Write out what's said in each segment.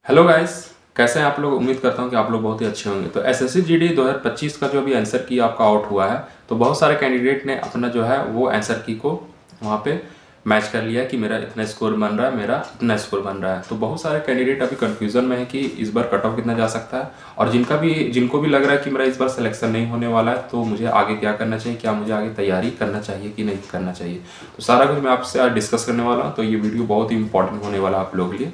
Hello guys, कैसे हैं आप लोग। उम्मीद करता हूं कि आप लोग बहुत ही अच्छे होंगे। तो एसएससी जीडी 2025 का जो अभी आंसर की आपका आउट हुआ है, तो बहुत सारे कैंडिडेट ने अपना जो है वो आंसर की को वहां पे मैच कर लिया कि मेरा इतना स्कोर बन रहा है, मेरा इतना स्कोर बन रहा है। तो बहुत सारे कैंडिडेट अभी कंफ्यूजन में है कि इस बार कट ऑफ कितना जा सकता है, और जिनको भी लग रहा है कि मेरा इस बार सिलेक्शन नहीं होने वाला है, तो मुझे आगे क्या करना चाहिए, क्या मुझे आगे तैयारी करना चाहिए कि नहीं करना चाहिए। तो सारा कुछ मैं आपसे आज डिस्कस करने वाला हूँ। तो ये वीडियो बहुत ही इंपॉर्टेंट होने वाला है आप लोगों के लिए।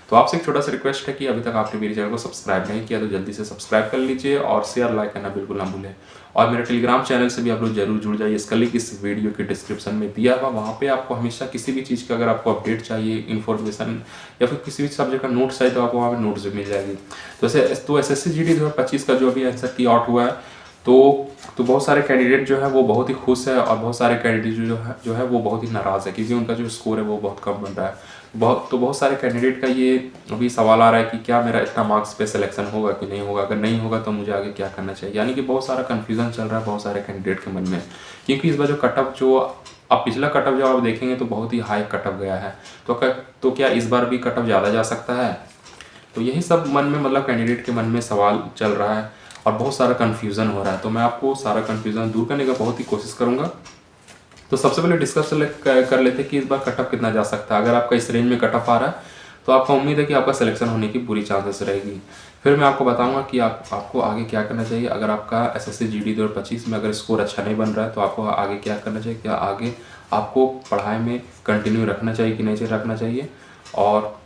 तो आपसे एक छोटा सा रिक्वेस्ट है कि अभी तक आपने मेरे चैनल को सब्सक्राइब नहीं किया तो जल्दी से सब्सक्राइब कर लीजिए और शेयर लाइक करना बिल्कुल ना भूलें। और मेरे टेलीग्राम चैनल से भी आप लोग जरूर जुड़ जाइए। इसका लिंक इस वीडियो के डिस्क्रिप्शन में दिया हुआ, वहाँ पे आपको हमेशा किसी भी चीज़ का अगर आपको अपडेट चाहिए, इन्फॉर्मेशन या फिर किसी भी सब्जेक्ट का नोट्स चाहिए, तो आपको वहाँ पर नोट्स भी मिल जाएगी। तो एसएससी जीडी 2025 का जो अभी आंसर की आउट हुआ है, तो बहुत सारे कैंडिडेट जो है वो बहुत ही खुश है, और बहुत सारे कैंडिडेट जो है वो बहुत ही नाराज़ है, क्योंकि उनका जो स्कोर है वो बहुत कम बन रहा है। बहुत सारे कैंडिडेट का ये अभी सवाल आ रहा है कि क्या मेरा इतना मार्क्स पे सिलेक्शन होगा कि नहीं होगा, अगर नहीं होगा तो मुझे आगे क्या करना चाहिए। यानी कि बहुत सारा कन्फ्यूजन चल रहा है बहुत सारे कैंडिडेट के मन में, क्योंकि इस बार जो कटअप जो आप पिछला कटअप जब आप देखेंगे तो बहुत ही हाई कटअप गया है। तो क्या इस बार भी कटअप ज़्यादा जा सकता है? तो यही सब मन में, मतलब कैंडिडेट के मन में सवाल चल रहा है और बहुत सारा कन्फ्यूज़न हो रहा है। तो मैं आपको सारा कन्फ्यूज़न दूर करने का बहुत ही कोशिश करूँगा। तो सबसे पहले डिस्कस कर लेते हैं कि इस बार कटअप कितना जा सकता है। अगर आपका इस रेंज में कटअप आ रहा है तो आपको उम्मीद है कि आपका सिलेक्शन होने की पूरी चांसेस रहेगी। फिर मैं आपको बताऊंगा कि आपको आगे क्या करना चाहिए। अगर आपका एसएससी जीडी 2025 में अगर स्कोर अच्छा नहीं बन रहा है तो आपको आगे क्या करना चाहिए, क्या आगे आपको पढ़ाई में कंटिन्यू रखना चाहिए कि नहीं रखना चाहिए, और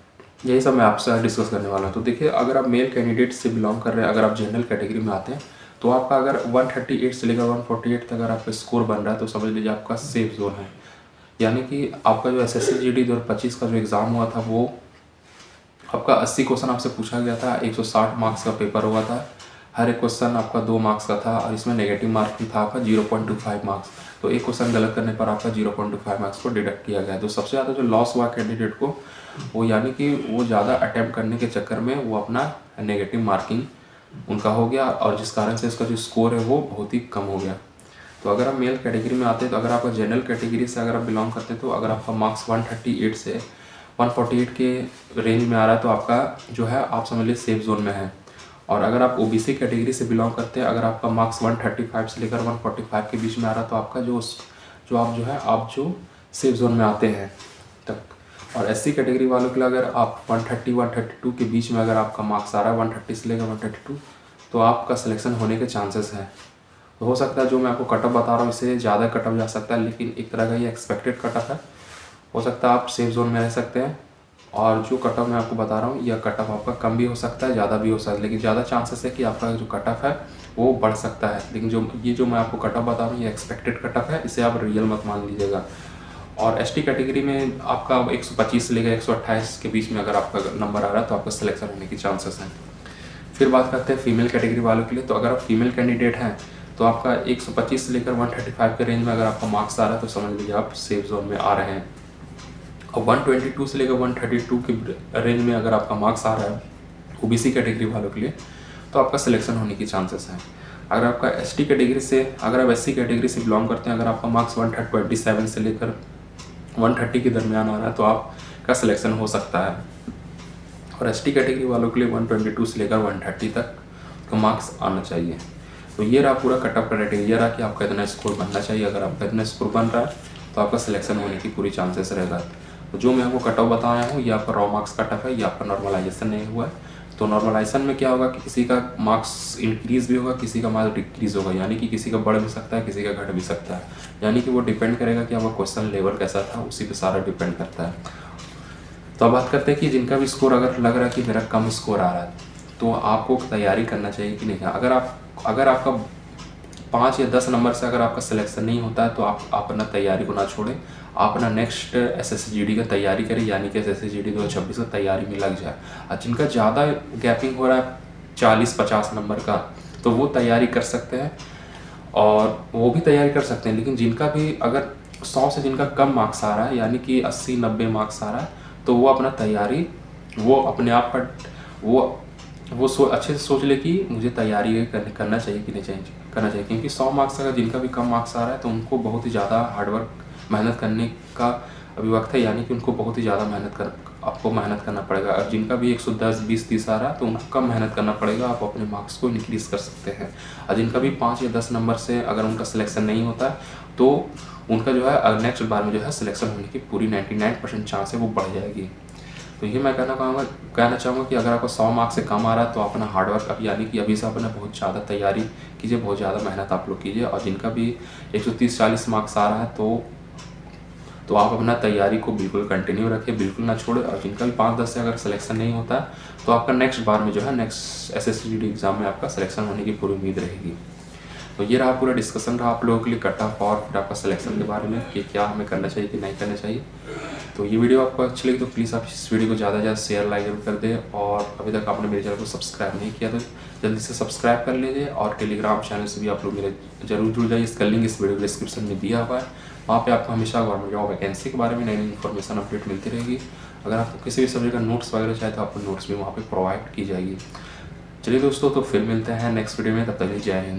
यही सब मैं आपसे डिस्कस करने वाला हूँ। तो देखिए, अगर आप मेल कैंडिडेट से बिलोंग कर रहे हैं, अगर आप जनरल कैटेगरी में आते हैं, तो आपका अगर 138 से लेकर 148 तक अगर आपका स्कोर बन रहा है तो समझ लीजिए आपका सेफ जोन है। यानी कि आपका जो एसएससी जीडी 2025 का जो एग्ज़ाम हुआ था वो आपका 80 क्वेश्चन आपसे पूछा गया था, 160 मार्क्स का पेपर हुआ था। हर एक क्वेश्चन आपका 2 मार्क्स का था, और इसमें नेगेटिव मार्किंग था आपका 0.25 मार्क्स। तो एक क्वेश्चन गलत करने पर आपका 0.25 मार्क्स को डिडक्ट किया गया। तो सबसे ज़्यादा जो लॉस हुआ कैंडिडेट को, वो यानी कि वो ज़्यादा अटैम्प्ट करने के चक्कर में वो अपना नेगेटिव मार्किंग उनका हो गया, और जिस कारण से इसका जो स्कोर है वो बहुत ही कम हो गया। तो अगर आप मेल कैटेगरी में आते हैं, तो अगर आपका जनरल कैटेगरी से अगर आप बिलोंग करते हैं, तो अगर आपका मार्क्स 138 से 148 के रेंज में आ रहा है तो आपका जो है आप समझ लीजिए सेफ जोन में है। और अगर आप ओबीसी कैटेगरी से बिलोंग करते हैं, अगर आपका मार्क्स 135 से लेकर 145 के बीच में आ रहा है तो आपका आप जो सेफ जोन में आते हैं तक। और एससी कैटेगरी वालों के लिए अगर आप 130-132 के बीच में अगर आपका मार्क्स आ रहा है 130 से लेकर 132, तो आपका सिलेक्शन होने के चांसेस हैं। तो हो सकता है जो मैं आपको कटअप बता रहा हूँ इससे ज़्यादा कटअप जा सकता है, लेकिन एक तरह का ये एक्सपेक्टेड कटअप है। हो सकता है आप सेफ जोन में रह सकते हैं, और जो कटअप मैं आपको बता रहा हूँ यह कटअप आपका कम भी हो सकता है, ज़्यादा भी हो सकता है, लेकिन ज़्यादा चांसेस है कि आपका जो कटअप है वो बढ़ सकता है। लेकिन जो मैं आपको कटअप बता रहा हूँ ये एक्सपेक्टेड कटअप है, इसे आप रियल मत मान लीजिएगा। और एसटी कैटेगरी में आपका 125 से लेकर 128 के बीच में अगर आपका नंबर आ रहा है तो आपका सिलेक्शन होने की चांसेस हैं। फिर बात करते हैं फीमेल कैटेगरी वालों के लिए। तो अगर आप फीमेल कैंडिडेट हैं तो आपका 125 से लेकर 135 के रेंज में अगर आपका मार्क्स आ रहा है तो समझ लीजिए आप सेफ जोन में आ रहे हैं। और 122 से लेकर 132 के रेंज में अगर आपका मार्क्स आ रहा है ओबीसी कैटेगरी वालों के लिए, तो आपका सिलेक्शन होने की चांसेस हैं। अगर आपका एसटी कैटेगरी से, अगर आप एससी कैटेगरी से बिलोंग करते हैं, अगर आपका मार्क्स 127 से लेकर 130 के दरमियान आ रहा है तो आपका सिलेक्शन हो सकता है। और एसटी कैटेगरी वालों के लिए 122 से लेकर 130 तक का मार्क्स आना चाहिए। तो ये रहा पूरा कटअप क्राइटेरिया, ये रहा कि आपका इतना स्कोर बनना चाहिए। अगर आपका इतना स्कोर बन रहा है तो आपका सिलेक्शन होने की पूरी चांसेस रहेगा। तो जो मैं आपको कटअप बताया हूँ ये आपका रॉ मार्क्स कटअप है, ये आपका नॉर्मलाइजेशन नहीं हुआ है। तो नॉर्मलाइजेशन में क्या होगा कि किसी का मार्क्स इंक्रीज़ भी होगा, किसी का मार्क्स डिक्रीज़ होगा, यानी कि किसी का बढ़ भी सकता है, किसी का घट भी सकता है। यानी कि वो डिपेंड करेगा कि आपका क्वेश्चन लेवल कैसा था, उसी पे सारा डिपेंड करता है। तो अब बात करते हैं कि जिनका भी स्कोर अगर लग रहा है कि मेरा कम स्कोर आ रहा है तो आपको तैयारी करना चाहिए कि नहीं। अगर आपका 5 या 10 नंबर से अगर आपका सिलेक्शन नहीं होता है तो आप अपना तैयारी को ना छोड़ें, आप अपना नेक्स्ट एसएससी जीडी का तैयारी करें, यानी कि एसएससी जीडी 2026 का तैयारी में लग जाए। और जिनका ज़्यादा गैपिंग हो रहा है 40-50 नंबर का, तो वो तैयारी कर सकते हैं, और वो भी तैयारी कर सकते हैं। लेकिन जिनका भी अगर 100 से जिनका कम मार्क्स आ रहा है, यानी कि 80-90 मार्क्स आ रहा है, तो वो अपना तैयारी वो अपने आप पर वो अच्छे से सोच ले कि मुझे तैयारी करना चाहिए कि नहीं करना चाहिए। क्योंकि 100 मार्क्स अगर जिनका भी कम मार्क्स आ रहा है तो उनको बहुत ही ज़्यादा हार्डवर्क मेहनत करने का अभी वक्त है, यानी कि उनको बहुत ही ज़्यादा मेहनत आपको मेहनत करना पड़ेगा। और जिनका भी 110, 20, 30 आ रहा है तो उनको कम मेहनत करना पड़ेगा, आप अपने मार्क्स को इंक्रीज़ कर सकते हैं। और जिनका भी 5 या 10 नंबर से अगर उनका सिलेक्शन नहीं होता तो उनका जो है नेक्स्ट बार में जो है सिलेक्शन होने की पूरी 99% चांस है वो बढ़ जाएगी। तो ये मैं कहना चाहूँगा कि अगर आपको 100 मार्क्स से कम आ रहा है तो अपना हार्डवर्क अब यानी कि अभी से अपना बहुत ज़्यादा तैयारी कीजिए, बहुत ज़्यादा मेहनत आप लोग कीजिए। और जिनका भी 130-40 मार्क्स आ रहा है तो आप अपना तैयारी को बिल्कुल कंटिन्यू रखें, बिल्कुल ना छोड़ें। और जिनका भी 5-10 से अगर सिलेक्शन नहीं होता तो आपका नेक्स्ट बार में जो है नेक्स्ट SSC GD एग्ज़ाम में आपका सिलेक्शन होने की पूरी उम्मीद रहेगी। तो ये रहा पूरा डिस्कशन रहा आप लोगों के लिए कट ऑफ और फिर आपका सिलेक्शन के बारे में कि क्या हमें करना चाहिए कि नहीं करना चाहिए। तो ये वीडियो आपको अच्छी लगी तो प्लीज़ आप इस वीडियो को ज़्यादा से ज़्यादा शेयर लाइक जरूर कर दें। और अभी तक आपने मेरे चैनल को सब्सक्राइब नहीं किया तो जल्दी से सब्सक्राइब कर लीजिए। और टेलीग्राम चैनल से भी आप लोग मेरे जरूर जुड़ जाइए, इसका लिंक इस वीडियो डिस्क्रिप्शन में दिया हुआ है। वहाँ पे आपको हमेशा गवर्नमेंट जॉब वैकेंसी के बारे में नई नई इन्फॉर्मेशन अपडेट मिलती रहेगी। अगर आपको किसी भी सब्जेक्ट का नोट्स वगैरह चाहिए तो आपको नोट्स भी वहाँ पे प्रोवाइड की जाएगी। चलिए दोस्तों, तो फिर मिलते हैं नेक्स्ट वीडियो में, तब तक जय हिंद।